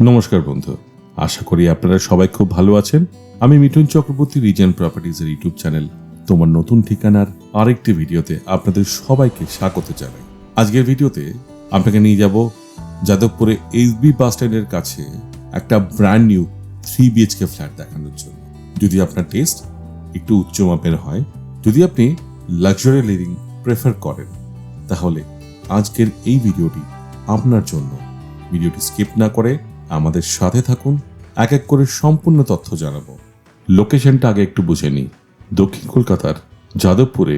নমস্কার বন্ধু, আশা করি আপনারা সবাই খুব ভালো আছেন। আমি মিঠুন চক্রবর্তী, রিজেন্ট প্রপার্টিজের ইউটিউব চ্যানেল তোমার নতুন ঠিকানার আরেকটি ভিডিওতে আপনাদের সবাইকে স্বাগত জানাই। আজকের ভিডিওতে আপনাকে নিয়ে যাব যাদবপুরে এসবি বাস স্ট্যান্ডের কাছে একটা ব্র্যান্ড নিউ 3 BHK ফ্ল্যাট দেখানোর জন্য। যদি আপনার টেস্ট একটু উচ্চ মাপের হয়, যদি আপনি লাক্সারি লিভিং প্রেফার করেন, তাহলে আজকের এই ভিডিওটি আপনার জন্য। ভিডিওটি স্কিপ না করে আমাদের সাথে থাকুন, এক এক করে সম্পূর্ণ তথ্য জানাবো। লোকেশনটা আগে একটু বুঝে নিই। দক্ষিণ কলকাতার যাদবপুরে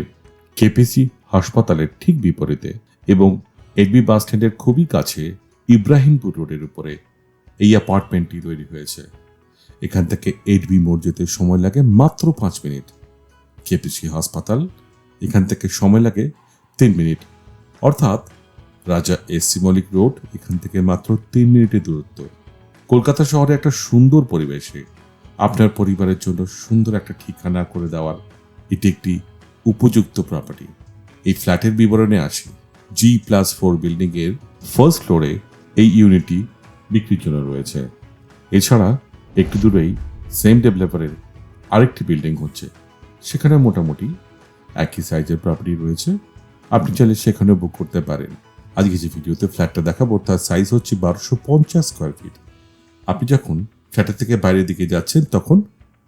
কেপিসি হাসপাতালের ঠিক বিপরীতে এবং এসবি বাস স্ট্যান্ডের খুবই কাছে ইব্রাহিমপুর রোডের উপরে এই অ্যাপার্টমেন্টটি তৈরি হয়েছে। এখান থেকে এসবি মোড় যেতে সময় লাগে মাত্র 5 মিনিট। কেপিসি হাসপাতাল এখান থেকে সময় লাগে 3 মিনিট, অর্থাৎ রাজা এসসি মল্লিক রোড এখান থেকে মাত্র 3 মিনিটের দূরত্ব। কলকাতা শহরে একটা সুন্দর পরিবেশে আপনার পরিবারের জন্য সুন্দর একটা ঠিকানা করে দেওয়ার এটি একটি উপযুক্ত প্রপার্টি। এই ফ্ল্যাটের বিবরণে আসি। G+4 বিল্ডিং এর ফার্স্ট ফ্লোরে এই ইউনিটটি বিক্রির জন্য রয়েছে। এছাড়া একটু দূরেই সেম ডেভেলপারের আরেকটি বিল্ডিং হচ্ছে, সেখানে মোটামুটি একই সাইজের প্রপার্টি রয়েছে। আপনি চাইলে সেখানেও বুক করতে পারেন। আজকে যে ভিডিওতে ফ্ল্যাটটা দেখাবো তার সাইজ হচ্ছে 1250 স্কোয়ার ফিট। আপনি যখন ফ্ল্যাটের থেকে বাইরের দিকে যাচ্ছেন তখন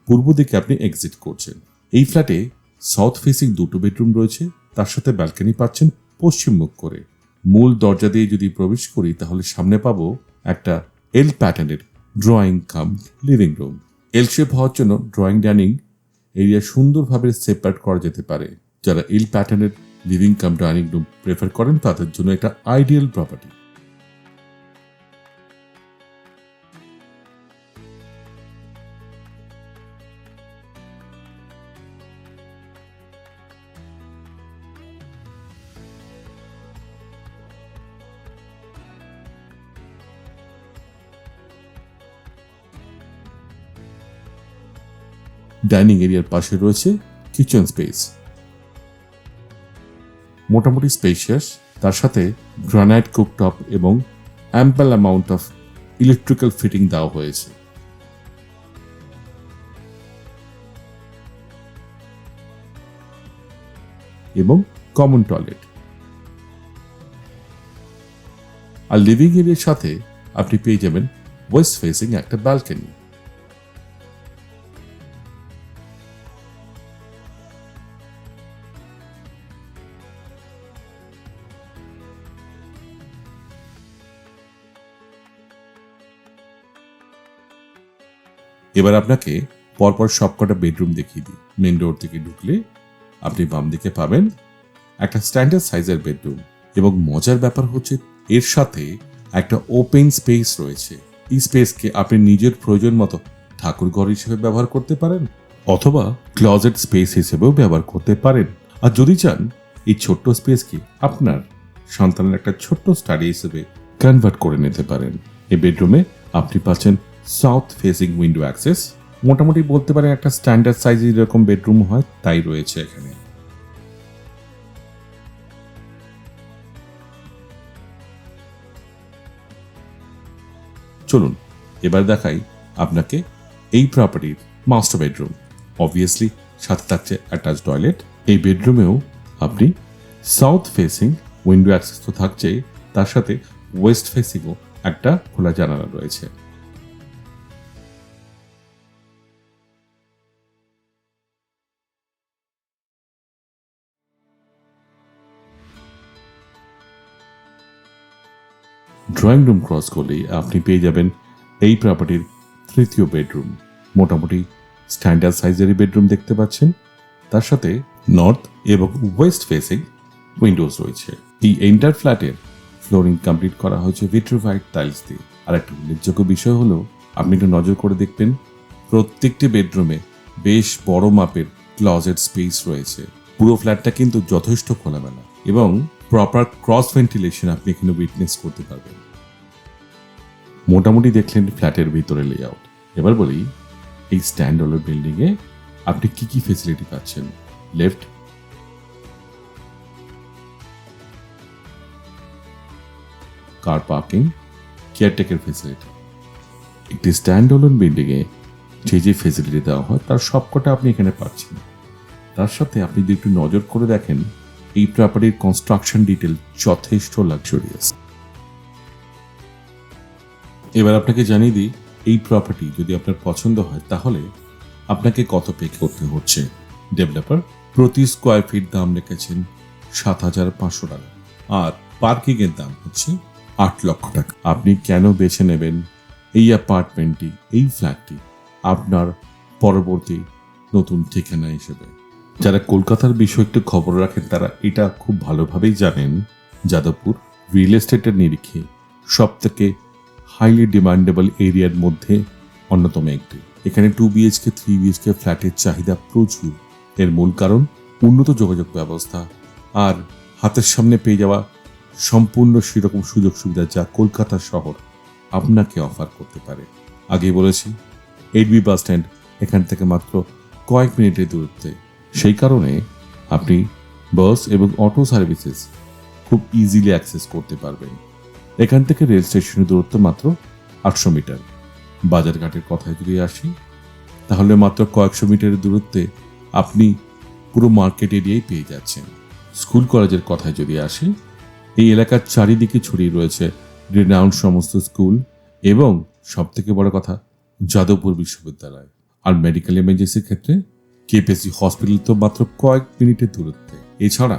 পূর্ব দিকে আপনি এক্সিট করছেন। এই ফ্ল্যাটে সাউথ ফেসিং 2টো বেডরুম রয়েছে, তার সাথে ব্যালকনি পাচ্ছেন পশ্চিম মুখ করে। মূল দরজা দিয়ে যদি প্রবেশ করি তাহলে সামনে পাবো একটা এল প্যাটার্নের ড্রয়িং কাম লিভিং রুম। এল শেপ হওয়ার জন্য ড্রয়িং ডাইনিং এরিয়া সুন্দরভাবে সেপারেট করা যেতে পারে। যারা এল প্যাটার্নের living cum dining room prefer করেন তাদের জন্য এটা আইডিয়াল প্রপার্টি। ডাইনিং এরিয়ার পাশে রয়েছে কিচেন স্পেস, মোটামুটি স্পেশিয়াস। তার সাথে গ্রানাইট কুকটপ এবং ample amount of electrical fitting দেওয়া হয়েছে। এবং কমন টয়লেট। আর লিভিং এরিয়ার সাথে আপনি পেয়ে যাবেন ওয়েস্ট ফেসিং একটা ব্যালকনি। এবার আপনাকে পরপর সবকটা বেডরুম দেখিয়ে দিই। মেন ডোর থেকে ঢুকলে আপনি বাম দিকে পাবেন একটা স্ট্যান্ডার্ড সাইজের বেডরুম, এবং মজার ব্যাপার হচ্ছে এর সাথে একটা ওপেন স্পেস রয়েছে। এই স্পেসকে আপনি নিজের প্রয়োজন মতো ঠাকুর ঘর হিসেবে ব্যবহার করতে পারেন অথবা ক্লজেট স্পেস হিসেবেও ব্যবহার করতে পারেন। আর যদি চান এই ছোট্ট স্পেসকে আপনার সন্তানের একটা ছোট্ট স্টাডি হিসেবে কনভার্ট করে নিতে পারেন। এই বেডরুমে আপনি পাচ্ছেন সাউথ ফেসিং উইন্ডো অ্যাক্সেস। মোটামুটি বলতে পারেন একটা স্ট্যান্ডার্ড সাইজের যেরকম বেডরুম হয় তাই রয়েছে এখানে। চলুন এবার দেখাই আপনাকে এই প্রপার্টির মাস্টার বেডরুম। অবভিয়াসলি সাথে থাকছে অ্যাটাচ টয়লেট। এই বেডরুমেও আপনি সাউথ ফেসিং উইন্ডো অ্যাক্সেস তো থাকছে, তার সাথে ওয়েস্ট ফেসিংও একটা খোলা জানালা রয়েছে। ড্রয়িং রুম ক্রস করলেই আপনি পেয়ে যাবেন এই প্রপার্টির তৃতীয় বেডরুম। মোটামুটি স্ট্যান্ডার্ড সাইজেরই বেডরুম দেখতে পাচ্ছেন, তার সাথে নর্থ এবং ওয়েস্ট ফেসিং উইন্ডোজ রয়েছে। এই এন্টার ফ্ল্যাটের ফ্লোরিং কমপ্লিট করা হয়েছে ভিট্রিফাইড টাইলস দিয়ে। আর একটা উল্লেখযোগ্য বিষয় হলো, আপনি একটু নজর করে দেখবেন প্রত্যেকটি বেডরুমে বেশ বড় মাপের ক্লজেট স্পেস রয়েছে। পুরো ফ্ল্যাটটা কিন্তু যথেষ্ট খোলামেলা এবং প্রপার ক্রস ভেন্টিলেশন আপনি এখানে উইটনেস করতে পারবেন। মোটামুটি দেখলেন ফ্ল্যাটের ভিতরে লেআউট। এবার বলি এই স্ট্যান্ডার্ড বিল্ডিং এ আপনি কি কি ফেসিলিটি পাচ্ছেন। Left car parking, caretaker facility, একটি স্ট্যান্ড অলোন বিল্ডিংয়ে যে ফেসিলিটি দেওয়া হয় তার সবকটা আপনি এখানে পাচ্ছেন। তার সাথে আপনি যদি একটু নজর করে দেখেন, এই প্রপার্টির কনস্ট্রাকশন ডিটেল যথেষ্ট লাক্সারিয়াস। এবার আপনাকে জানিয়ে দিই, এই প্রপার্টি যদি আপনার পছন্দ হয় তাহলে আপনাকে কত পে করতে হচ্ছে। ডেভেলপার প্রতি স্কোয়ার ফিট দাম রেখেছেন 7,500 টাকা, আর পার্কিং এর দাম হচ্ছে 8 লক্ষ টাকা। আপনি কেন বেছে নেবেন এই অ্যাপার্টমেন্টটি, এই ফ্ল্যাটটি আপনার পরবর্তী নতুন ঠিকানা হিসেবে? যারা কলকাতার বিষয়ে একটু খবর রাখেন তারা এটা খুব ভালোভাবেই জানেন, যাদবপুর রিয়েল এস্টেটের নিরিখে সব থেকে হাইলি ডিমান্ডেবল এরিয়ার মধ্যে অন্যতম একটি। এখানে 2 BHK 3 BHK ফ্ল্যাটের চাহিদা প্রচুর। এর মূল কারণ উন্নত যোগাযোগ ব্যবস্থা আর হাতের সামনে পেয়ে যাওয়া সম্পূর্ণ সেরকম সুযোগ সুবিধা যা কলকাতা শহর আপনাকে অফার করতে পারে। আগেই বলেছি, 8B বাস স্ট্যান্ড এখান থেকে মাত্র কয়েক মিনিটের দূরত্বে। সেই কারণে আপনি বাস এবং অটো সার্ভিসেস খুব ইজিলি অ্যাক্সেস করতে পারবেন। এখান থেকে রেল স্টেশনের দূরত্ব মাত্র 800 মিটার। বাজারঘাটের কথায় যদি আসি তাহলে মাত্র কয়েকশো মিটারের দূরত্বে আপনি পুরো মার্কেট এরিয়ায় পেয়ে যাচ্ছেন। স্কুল কলেজের কথায় যদি আসি, এই এলাকার চারিদিকে ছড়িয়ে রয়েছে রিনাউন্ড সমস্ত স্কুল এবং সবথেকে বড় কথা যাদবপুর বিশ্ববিদ্যালয়। আর মেডিকেল এমার্জেন্সির ক্ষেত্রে কেপিএসসি হসপিটাল তো মাত্র কয়েক মিনিটের দূরত্বে। এছাড়া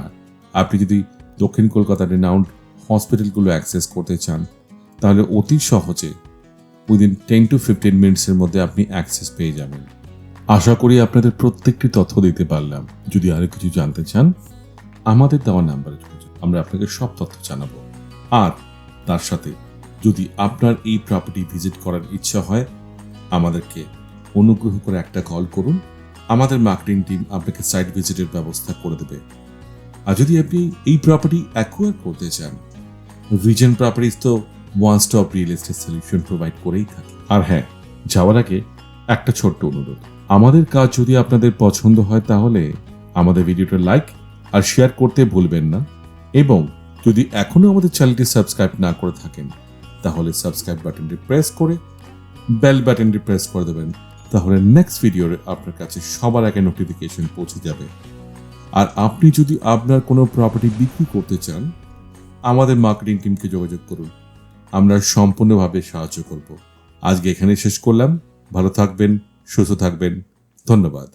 আপনি যদি দক্ষিণ কলকাতার রিনাউন্ড হসপিটালগুলো অ্যাক্সেস করতে চান তাহলে অতি সহজে উইদিন 10 to 15 মিনিটসের মধ্যে আপনি অ্যাক্সেস পেয়ে যাবেন। আশা করি আপনাদের প্রত্যেকটি তথ্য দিতে পারলাম। যদি আরো কিছু জানতে চান আমাদের দেওয়া নাম্বারে যোগাযোগ, আমরা আপনাকে সব তথ্য জানাবো। আর তার সাথে যদি আপনার এই প্রপার্টি ভিজিট করার ইচ্ছা হয় আমাদেরকে অনুগ্রহ করে একটা কল করুন, আমাদের মার্কেটিং টিম আপনাকে সাইট ভিজিটের ব্যবস্থা করে দেবে। আর যদি আপনি এই প্রপার্টি অ্যাকোয়ার করতে চান, রিজেন প্রপার্টিজ তো one stop real estate solution provide করেই থাকে। আর হ্যাঁ, যাওয়ার আগে একটা ছোট্ট অনুরোধ, আমাদের কাজ যদি আপনাদের পছন্দ হয় তাহলে আমাদের ভিডিওটা লাইক আর শেয়ার করতে ভুলবেন না। এবং যদি এখনো আমাদের চ্যানেলটি সাবস্ক্রাইব না করে থাকেন তাহলে সাবস্ক্রাইব বাটনটি প্রেস করে বেল বাটনটি প্রেস করে দেবেন, তাহলে নেক্সট ভিডিওর আপনার কাছে সবার আগে নোটিফিকেশন পৌঁছে যাবে। আর আপনি যদি আপনার কোনো প্রপার্টি বিক্রি করতে চান আমাদের মার্কেটিং টিমকে যোগাযোগ করুন, আমরা সম্পূর্ণভাবে সাহায্য করব। আজকে এখানে শেষ করলাম। ভালো থাকবেন, সুস্থ থাকবেন, ধন্যবাদ।